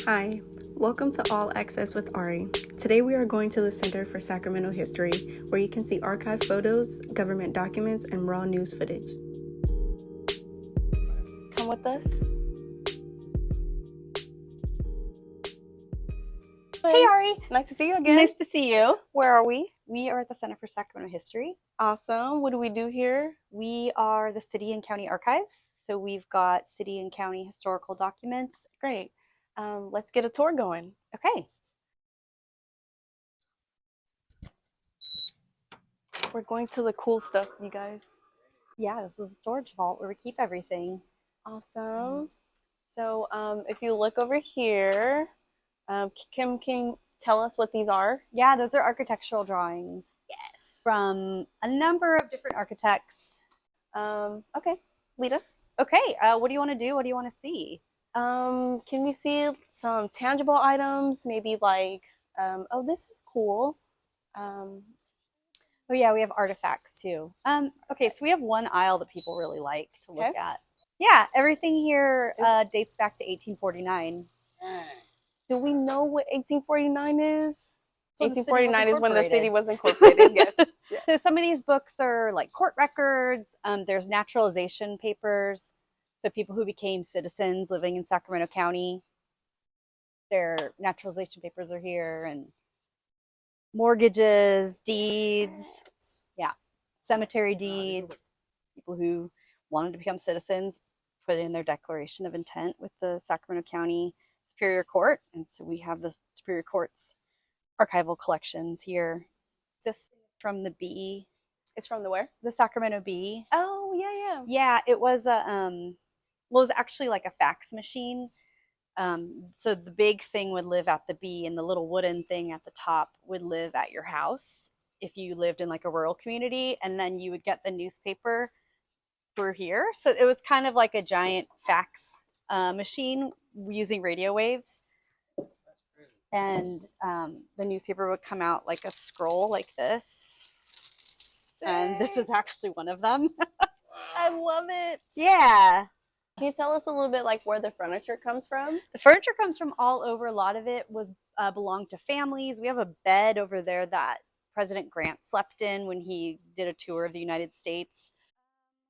Hi, welcome to All Access with Ari. Today we are going to the Center for Sacramento History, where you can see archived photos, government documents, and raw news footage. Come with us. Hey Ari, Nice to see you again. nice to see you. Where are we? We are at the Center for Sacramento History. Awesome. What do we do here? We are the City and County Archives, so we've got city and county historical documents. Great. Let's get a tour going. Okay. We're going to the cool stuff, you guys. Yeah, this is a storage vault where we keep everything. Awesome. So if you look over here, Kim, can you tell us what these are? Yeah, those are architectural drawings. Yes. From a number of different architects. Okay, lead us. Okay, what do you want to do? What do you want to see? Can we see some tangible items? Maybe like, oh, this is cool. Oh yeah, we have artifacts too. Okay, so we have one aisle that people really like to look at. Yeah, everything here dates back to 1849. Do we know what 1849 is? So 1849 is when the city was incorporated, yes. Yeah. So some of these books are like court records. There's naturalization papers. So people who became citizens living in Sacramento County, their naturalization papers are here, and mortgages, deeds, yeah, cemetery deeds. People who wanted to become citizens put in their declaration of intent with the Sacramento County Superior Court, and so we have the Superior Court's archival collections here. This from the Bee. It's from the where? The Sacramento Bee. Oh, yeah. Yeah, it was a well, it was actually like a fax machine. So the big thing would live at the Bee, and the little wooden thing at the top would live at your house if you lived in like a rural community, and then you would get the newspaper through here. So it was kind of like a giant fax machine using radio waves. And the newspaper would come out like a scroll like this. And this is actually one of them. I love it. Yeah. Can you tell us a little bit like where the furniture comes from? The furniture comes from all over. A lot of it was belonged to families. We have a bed over there that President Grant slept in when he did a tour of the United States.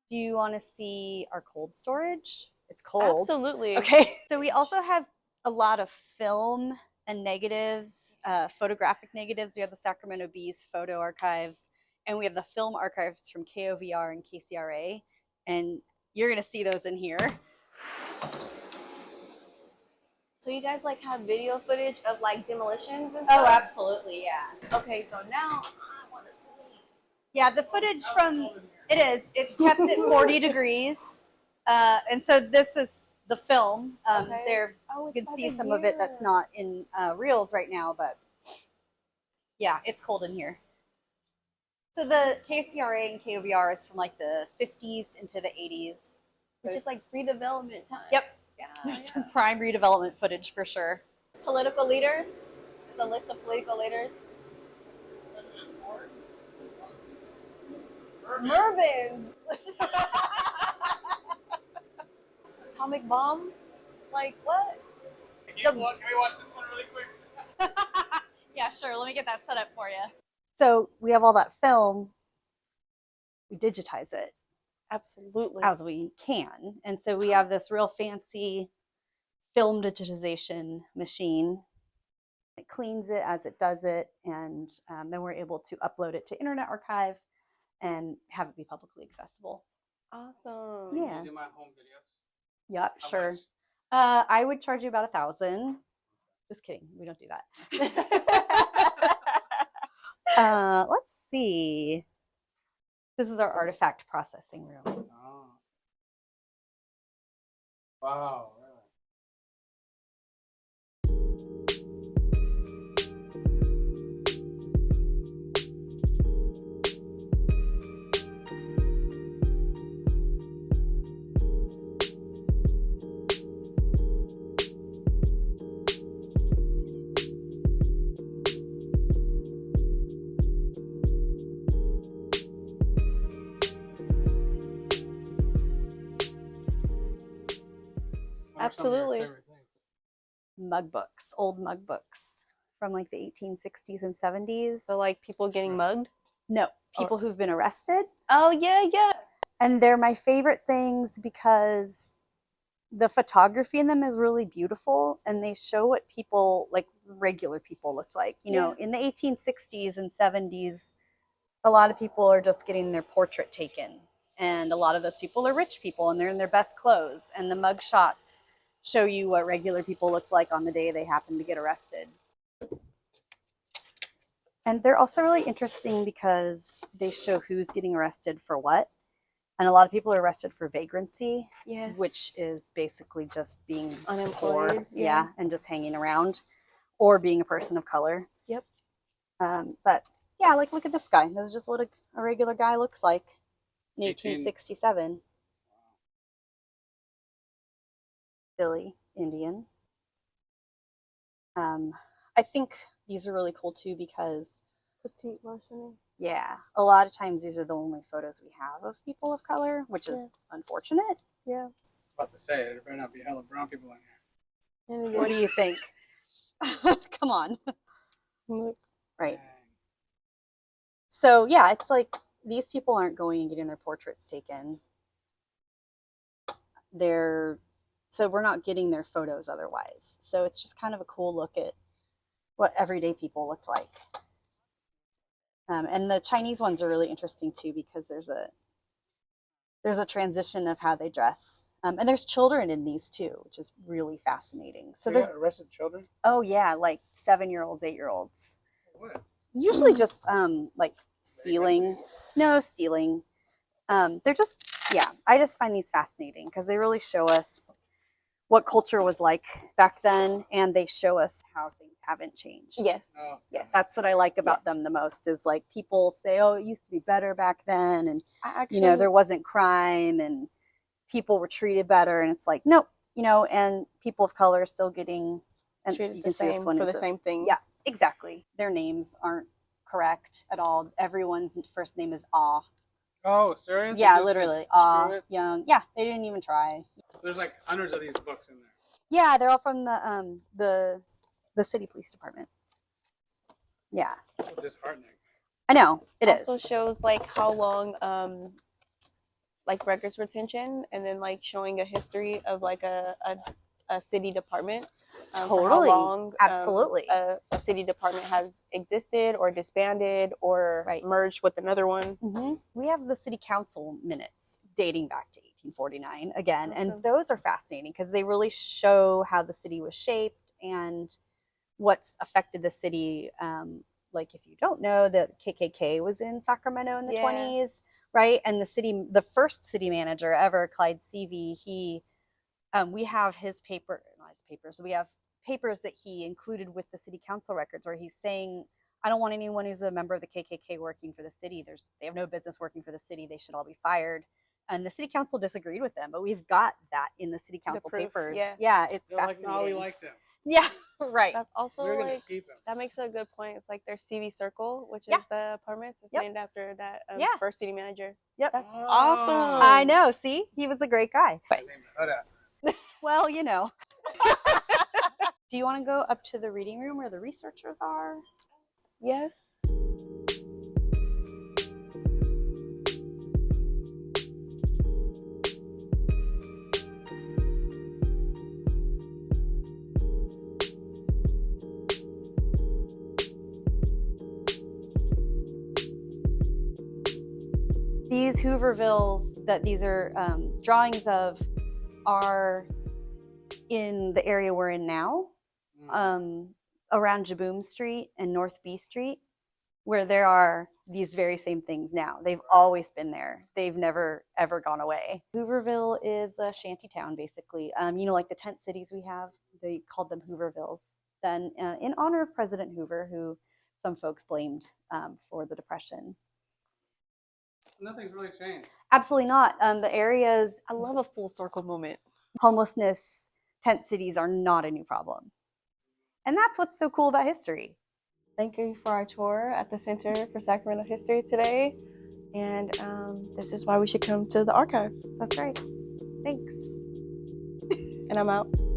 Do you want to see our cold storage? It's cold. Absolutely. Okay. So we also have a lot of film and negatives, photographic negatives. We have the Sacramento Bee's photo archives, and we have the film archives from KOVR and KCRA, and you're going to see those in here. So you guys like have video footage of like demolitions and stuff? Oh, absolutely, yeah. Okay, so now I want to see. Yeah, the footage from, it's kept at 40 degrees. And so this is the film. There, you can see some of it that's not in reels right now, but yeah, it's cold in here. So the KCRA and KOVR is from like the 50s into the 80s. Which is like redevelopment time. Yep. Yeah, There's some prime redevelopment footage for sure. Political leaders. It's a list of political leaders. Mervyn's. Atomic bomb? Like what? Can we watch this one really quick? Yeah, sure. Let me get that set up for you. So we have all that film. We digitize it. Absolutely. As we can. And so we have this real fancy film digitization machine. It cleans it as it does it, and then we're able to upload it to Internet Archive and have it be publicly accessible. Awesome. Yeah. Can you do my home videos? Yep, How sure. much? I would charge you about $1,000. Just kidding. We don't do that. Let's see. This is our artifact processing room. Oh. Wow. Absolutely. Some of your favorite things? Mug books, old mug books from like the 1860s and 70s. So like people getting mugged? No, people who've been arrested. Oh yeah, yeah. And they're my favorite things because the photography in them is really beautiful and they show what people, like regular people, looked like. You know, in the 1860s and 70s, a lot of people are just getting their portrait taken. And a lot of those people are rich people and they're in their best clothes. And the mug shots show you what regular people looked like on the day they happened to get arrested. And they're also really interesting because they show who's getting arrested for what. And a lot of people are arrested for vagrancy, Yes. which is basically just being Unemployed, poor, yeah. and just hanging around, or being a person of color. Yep. But yeah, like look at this guy. This is just what a regular guy looks like in 1867. Billy, Indian. I think these are really cool too because Petite larceny. yeah, a lot of times these are the only photos we have of people of color, which is unfortunate. Yeah. About to say, there better not be hella brown people in here. And it What do you is- think? Come on. Look. Right. Dang. So yeah, it's like these people aren't going and getting their portraits taken. So we're not getting their photos otherwise. So it's just kind of a cool look at what everyday people looked like. And the Chinese ones are really interesting too because there's a transition of how they dress. And there's children in these too, which is really fascinating. So They they're, got arrested children? oh yeah, like 7-year-olds, 8-year-olds. What? Usually just like stealing. No, stealing. They're just, yeah, I just find these fascinating because they really show us what culture was like back then, and they show us how things haven't changed. Yes. Oh. Yes. That's what I like about them the most is like people say, oh, it used to be better back then, and I actually, you know, there wasn't crime and people were treated better, and it's like, nope, you know, and people of color are still getting treated you the can see this same one for is the a- same things. Yeah, exactly. Their names aren't correct at all. Everyone's first name is Ah. Oh, serious? They Yeah, just said, literally. screw Ah, it? Young. Yeah, they didn't even try. There's like hundreds of these books in there. Yeah, they're all from the city police department. Yeah, So disheartening. I know it is. Also shows like how long like records retention, and then like showing a history of like a city department. For how Totally. long Absolutely. a city department has existed or disbanded or merged with another one. We have the city council minutes dating back to 1849 again, Awesome. and those are fascinating because they really show how the city was shaped and what's affected the city. Like if you don't know, the KKK was in Sacramento in the 20s, right? And the first city manager ever, Clyde Seavey, we have his papers. We have papers that he included with the city council records where he's saying, I don't want anyone who's a member of the KKK working for the city. They have no business working for the city. They should all be fired. And the city council disagreed with them, but we've got that in the city council proof, papers. yeah. Yeah, it's They're like, fascinating. no, we like them. Yeah, right. That's also We're going to like, keep them. that makes a good point. It's like their CV Circle, which Yeah. is the apartments. It's Yep. named after that Yeah. first city manager. Yep. That's Oh. awesome. I know. See, he was a great guy. They named the hood out. Well, you know. Do you want to go up to the reading room where the researchers are? Yes. These Hoovervilles that these are drawings of are in the area we're in now, around Jaboom Street and North B Street, where there are these very same things now. They've always been there. They've never, ever gone away. Hooverville is a shanty town, basically. You know, like the tent cities we have, they called them Hoovervilles. Then in honor of President Hoover, who some folks blamed for the Depression. Nothing's really changed. Absolutely not. The areas, I love a full circle moment. homelessness, tent cities are not a new problem. And that's what's so cool about history. Thank you for our tour at the Center for Sacramento History today. And this is why we should come to the archive. That's right. Thanks. And I'm out.